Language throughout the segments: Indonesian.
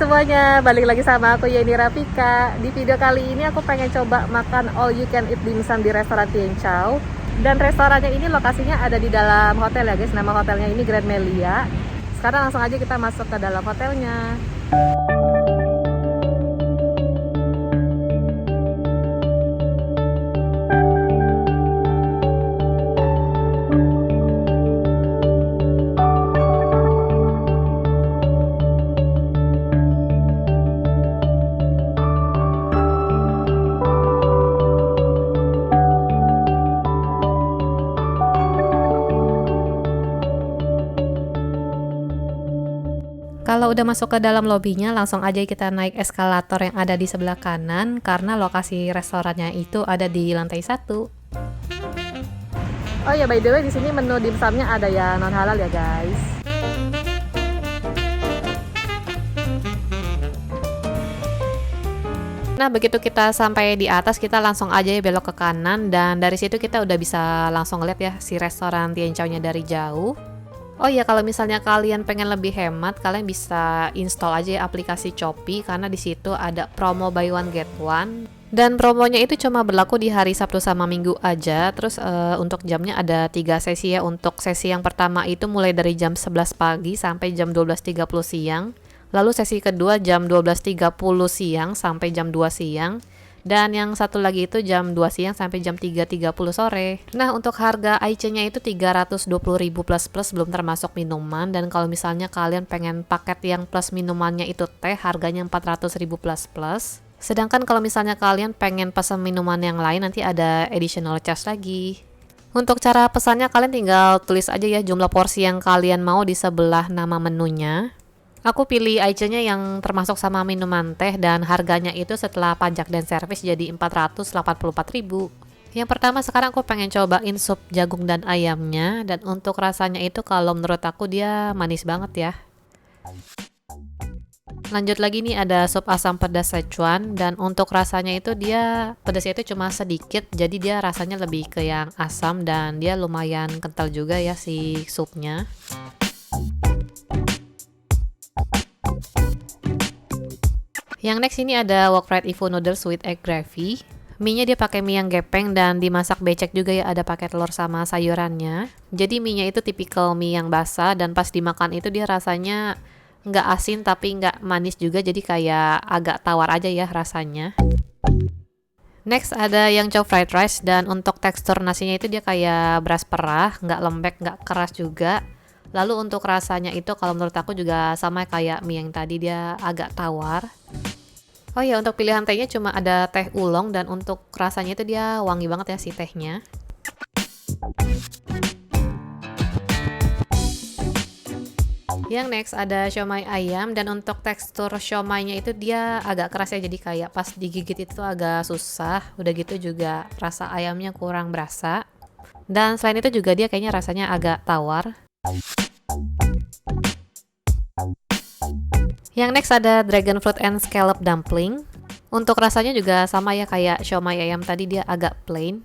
semuanya, balik lagi sama aku Yeni Rafika. Di video kali ini aku pengen coba makan all you can eat dimsum di restoran Tien Chow. Dan restorannya ini lokasinya ada di dalam hotel ya guys. Nama hotelnya ini Grand Melia. Sekarang langsung aja kita masuk ke dalam hotelnya. Kalau udah masuk ke dalam lobbynya, langsung aja kita naik eskalator yang ada di sebelah kanan karena lokasi restorannya itu ada di lantai 1. Oh ya, by the way, di sini menu dimsumnya ada ya non halal ya guys. Nah, begitu kita sampai di atas, kita langsung aja ya belok ke kanan dan dari situ kita udah bisa langsung lihat ya si restoran Tien Chow-nya dari jauh. Oh ya, kalau misalnya kalian pengen lebih hemat, kalian bisa install aja ya aplikasi Shopee karena di situ ada promo buy one get one. Dan promonya itu cuma berlaku di hari Sabtu sama Minggu aja. Terus untuk jamnya ada 3 sesi ya. Untuk sesi yang pertama itu mulai dari jam 11 pagi sampai jam 12.30 siang. Lalu sesi kedua jam 12.30 siang sampai jam 2 siang. Dan yang satu lagi itu jam 2 siang sampai jam 3.30 sore. Nah, untuk harga IC-nya itu 320.000 plus belum termasuk minuman. Dan kalau misalnya kalian pengen paket yang plus minumannya itu teh, harganya 400.000 plus. Sedangkan kalau misalnya kalian pengen pesan minuman yang lain, nanti ada additional charge lagi. Untuk cara pesannya, kalian tinggal tulis aja ya jumlah porsi yang kalian mau di sebelah nama menunya. Aku pilih IC-nya yang termasuk sama minuman teh dan harganya itu setelah pajak dan servis jadi 484.000. Yang pertama sekarang aku pengen cobain sup jagung dan ayamnya, dan untuk rasanya itu kalau menurut aku dia manis banget ya. Lanjut lagi nih ada sup asam pedas Szechuan, dan untuk rasanya itu dia pedasnya itu cuma sedikit, jadi dia rasanya lebih ke yang asam dan dia lumayan kental juga ya si supnya. Yang next ini ada wok fried Ifu noodles with egg gravy. Mie-nya dia pakai mie yang gepeng dan dimasak becek juga ya, ada pakai telur sama sayurannya. Jadi mie-nya itu tipikal mie yang basah dan pas dimakan itu dia rasanya nggak asin tapi nggak manis juga, jadi kayak agak tawar aja ya rasanya. Next ada yang chow fried rice, dan untuk tekstur nasinya itu dia kayak beras perah, nggak lembek, nggak keras juga. Lalu untuk rasanya itu kalau menurut aku juga sama kayak mie yang tadi, dia agak tawar. Oh ya, untuk pilihan tehnya cuma ada teh oolong dan untuk rasanya itu dia wangi banget ya si tehnya. Yang next ada siomay ayam, dan untuk tekstur siomaynya itu dia agak keras ya, jadi kayak pas digigit itu agak susah. Udah gitu juga rasa ayamnya kurang berasa. Dan selain itu juga dia kayaknya rasanya agak tawar. Yang next ada dragon fruit and scallop dumpling. Untuk rasanya juga sama ya kayak siomay ayam tadi, dia agak plain.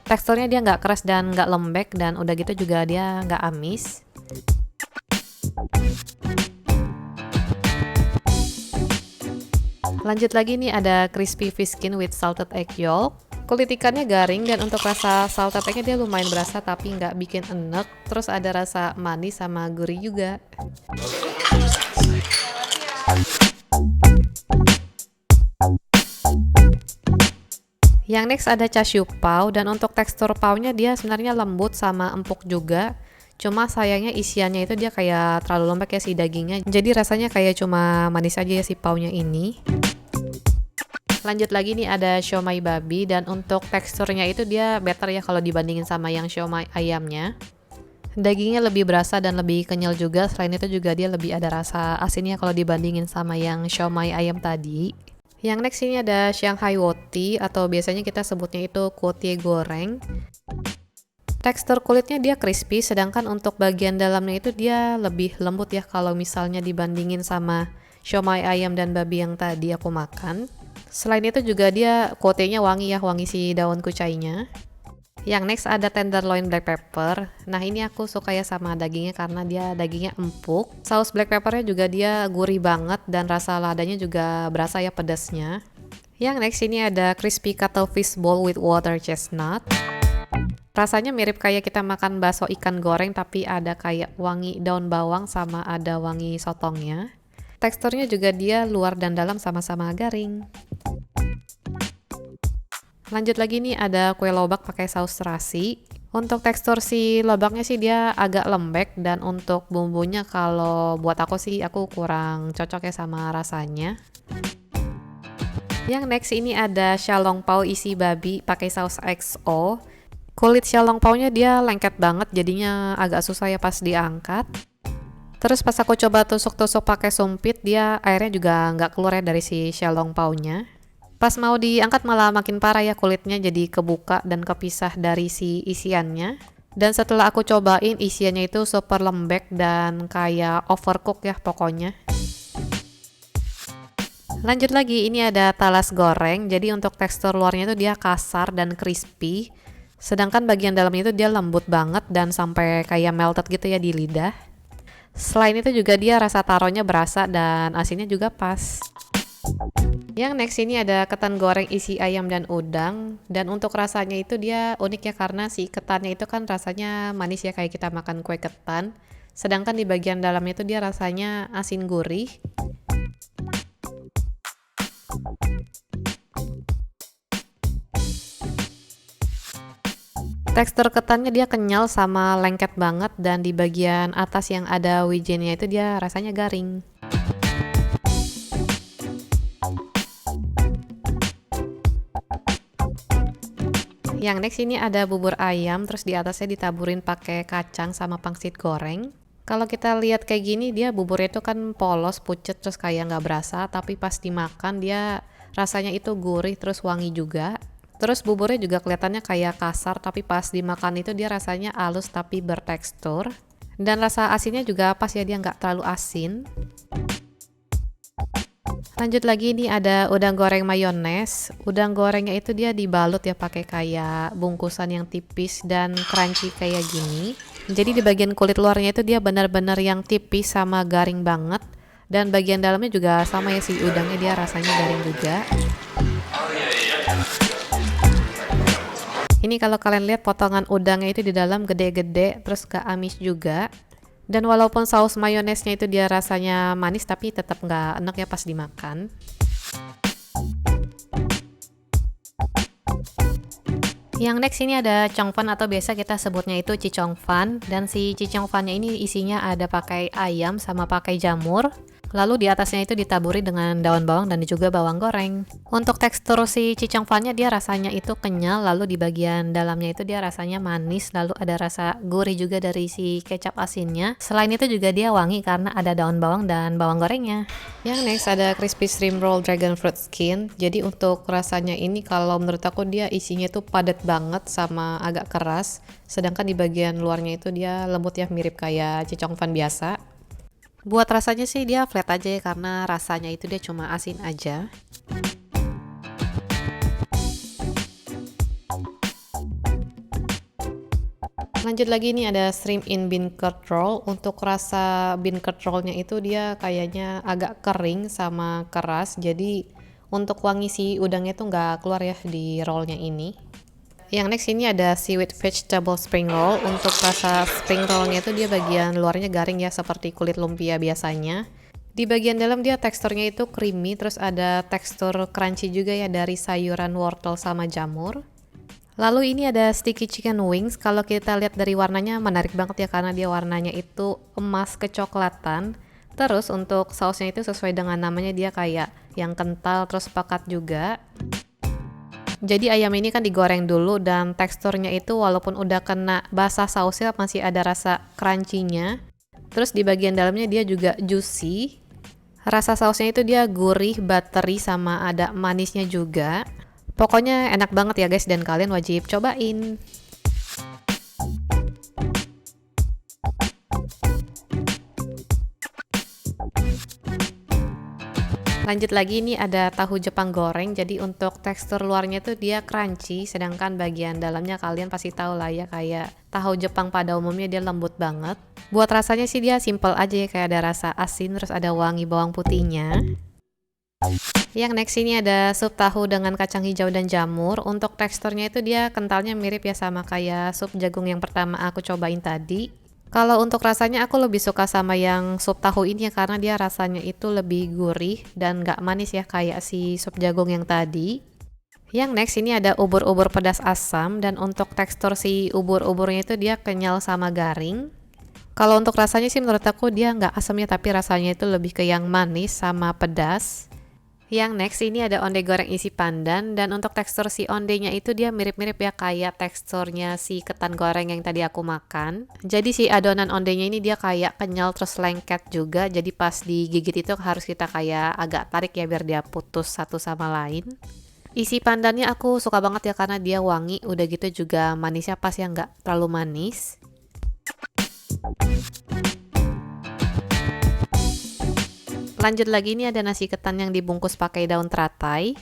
Teksturnya dia nggak keras dan nggak lembek, dan udah gitu juga dia nggak amis. Lanjut lagi nih ada crispy fish skin with salted egg yolk. Kulit ikannya garing dan untuk rasa salted egg-nya dia lumayan berasa tapi nggak bikin enek. Terus ada rasa manis sama gurih juga. Yang next ada chashu pao, dan untuk tekstur pao-nya dia sebenarnya lembut sama empuk juga. Cuma sayangnya isiannya itu dia kayak terlalu lembek ya si dagingnya. Jadi rasanya kayak cuma manis aja ya si pao-nya ini. Lanjut lagi nih ada siomay babi, dan untuk teksturnya itu dia better ya kalau dibandingin sama yang siomay ayamnya. Dagingnya lebih berasa dan lebih kenyal juga. Selain itu juga dia lebih ada rasa asinnya kalau dibandingin sama yang siomay ayam tadi. Yang next ini ada Shanghai Woti, atau biasanya kita sebutnya itu kuotie goreng. Tekstur kulitnya dia crispy, sedangkan untuk bagian dalamnya itu dia lebih lembut ya kalau misalnya dibandingin sama siomay ayam dan babi yang tadi aku makan. Selain itu juga dia kuotienya wangi ya, wangi si daun kucainya. Yang next ada tenderloin black pepper. Nah ini aku suka ya sama dagingnya karena dia dagingnya empuk. Saus black peppernya juga dia gurih banget dan rasa ladanya juga berasa ya pedasnya. Yang next ini ada crispy cuttlefish ball with water chestnut. Rasanya mirip kayak kita makan bakso ikan goreng tapi ada kayak wangi daun bawang sama ada wangi sotongnya. Teksturnya juga dia luar dan dalam sama-sama garing. Lanjut lagi nih ada kue lobak pakai saus terasi. Untuk tekstur si lobaknya sih dia agak lembek dan untuk bumbunya kalau buat aku sih aku kurang cocok ya sama rasanya. Yang next ini ada xiaolong pao isi babi pakai saus XO. Kulit xiaolong pao-nya dia lengket banget jadinya agak susah ya pas diangkat. Terus pas aku coba tusuk-tusuk pakai sumpit dia airnya juga nggak keluar ya dari si xiaolong pao-nya. Pas mau diangkat malah makin parah ya kulitnya jadi kebuka dan kepisah dari si isiannya. Dan setelah aku cobain isiannya itu super lembek dan kayak overcook ya pokoknya. Lanjut lagi ini ada talas goreng. Jadi untuk tekstur luarnya itu dia kasar dan crispy. Sedangkan bagian dalamnya itu dia lembut banget dan sampai kayak melted gitu ya di lidah. Selain itu juga dia rasa taronya berasa dan asinnya juga pas. Yang next ini ada ketan goreng isi ayam dan udang. Dan untuk rasanya itu dia unik ya karena si ketannya itu kan rasanya manis ya kayak kita makan kue ketan. Sedangkan di bagian dalamnya itu dia rasanya asin gurih. Tekstur ketannya dia kenyal sama lengket banget dan di bagian atas yang ada wijennya itu dia rasanya garing. Yang next ini ada bubur ayam, terus di atasnya ditaburin pakai kacang sama pangsit goreng. Kalau kita lihat kayak gini, dia buburnya itu kan polos, pucet, terus kayak nggak berasa. Tapi pas dimakan dia rasanya itu gurih, terus wangi juga. Terus buburnya juga kelihatannya kayak kasar, tapi pas dimakan itu dia rasanya halus tapi bertekstur. Dan rasa asinnya juga pas ya, dia nggak terlalu asin. Lanjut lagi nih ada udang goreng mayones. Udang gorengnya itu dia dibalut ya pakai kayak bungkusan yang tipis dan crunchy kayak gini. Jadi di bagian kulit luarnya itu dia benar-benar yang tipis sama garing banget. Dan bagian dalamnya juga sama ya si udangnya dia rasanya garing juga. Ini kalau kalian lihat potongan udangnya itu di dalam gede-gede terus gak amis juga. Dan walaupun saus mayonesnya itu dia rasanya manis tapi tetap nggak enak ya pas dimakan. Yang next ini ada congfan atau biasa kita sebutnya itu cicongfan. Dan si cicongfannya ini isinya ada pakai ayam sama pakai jamur. Lalu di atasnya itu ditaburi dengan daun bawang dan juga bawang goreng. Untuk tekstur si cicongfannya dia rasanya itu kenyal, lalu di bagian dalamnya itu dia rasanya manis, lalu ada rasa gurih juga dari si kecap asinnya. Selain itu juga dia wangi karena ada daun bawang dan bawang gorengnya. Yang next ada crispy shrimp roll dragon fruit skin. Jadi untuk rasanya ini kalau menurut aku dia isinya tuh padat banget sama agak keras. Sedangkan di bagian luarnya itu dia lembut ya mirip kayak cicongfan biasa. Buat rasanya sih dia flat aja ya karena rasanya itu dia cuma asin aja. Lanjut lagi nih ada shrimp in bean curd roll. Untuk rasa bean curd rollnya itu dia kayaknya agak kering sama keras. Jadi untuk wangi si udangnya tuh nggak keluar ya di rollnya ini. Yang next ini ada seaweed vegetable spring roll. Untuk rasa spring rollnya itu dia bagian luarnya garing ya seperti kulit lumpia biasanya. Di bagian dalam dia teksturnya itu creamy, terus ada tekstur crunchy juga ya dari sayuran wortel sama jamur. Lalu ini ada sticky chicken wings. Kalau kita lihat dari warnanya menarik banget ya karena dia warnanya itu emas kecoklatan. Terus untuk sausnya itu sesuai dengan namanya dia kayak yang kental terus pekat juga. Jadi ayam ini kan digoreng dulu dan teksturnya itu walaupun udah kena basah sausnya masih ada rasa crunchy-nya. Terus di bagian dalamnya dia juga juicy. Rasa sausnya itu dia gurih, buttery sama ada manisnya juga. Pokoknya enak banget ya guys dan kalian wajib cobain. Lanjut lagi, ini ada tahu Jepang goreng. Jadi untuk tekstur luarnya tuh dia crunchy, sedangkan bagian dalamnya kalian pasti tahu lah ya, kayak tahu Jepang pada umumnya dia lembut banget. Buat rasanya sih dia simple aja ya, kayak ada rasa asin terus ada wangi bawang putihnya. Yang next ini ada sup tahu dengan kacang hijau dan jamur. Untuk teksturnya itu dia kentalnya mirip ya sama kayak sup jagung yang pertama aku cobain tadi. Kalau untuk rasanya aku lebih suka sama yang sup tahu ini ya, karena dia rasanya itu lebih gurih dan gak manis ya kayak si sup jagung yang tadi. Yang next ini ada ubur-ubur pedas asam, dan untuk tekstur si ubur-uburnya itu dia kenyal sama garing. Kalau untuk rasanya sih menurut aku dia nggak asam ya, tapi rasanya itu lebih ke yang manis sama pedas. Yang next ini ada onde goreng isi pandan, dan untuk tekstur si ondenya itu dia mirip-mirip ya kayak teksturnya si ketan goreng yang tadi aku makan. Jadi si adonan ondenya ini dia kayak kenyal terus lengket juga, jadi pas digigit itu harus kita kayak agak tarik ya biar dia putus satu sama lain. Isi pandannya aku suka banget ya karena dia wangi, udah gitu juga manisnya pas ya, nggak terlalu manis. Lanjut lagi, ini ada nasi ketan yang dibungkus pakai daun teratai.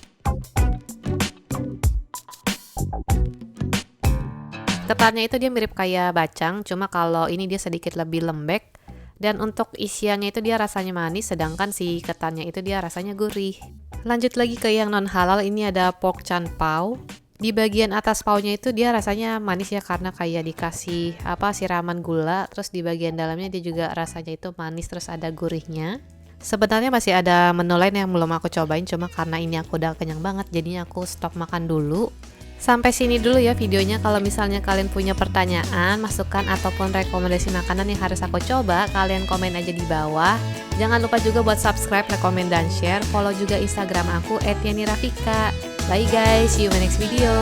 Ketannya itu dia mirip kayak bacang, cuma kalau ini dia sedikit lebih lembek. Dan untuk isiannya itu dia rasanya manis, sedangkan si ketannya itu dia rasanya gurih. Lanjut lagi ke yang non halal, ini ada pork chan pao. Di bagian atas paunya itu dia rasanya manis ya karena kayak dikasih siraman gula, terus di bagian dalamnya dia juga rasanya itu manis terus ada gurihnya. Sebenarnya masih ada menu lain yang belum aku cobain, cuma karena ini aku udah kenyang banget jadinya aku stop makan dulu. Sampai sini dulu ya videonya. Kalau misalnya kalian punya pertanyaan, masukan ataupun rekomendasi makanan yang harus aku coba, kalian komen aja di bawah. Jangan lupa juga buat subscribe, rekomen, dan share. Follow juga Instagram aku @yenirafika. Bye guys, see you in my next video.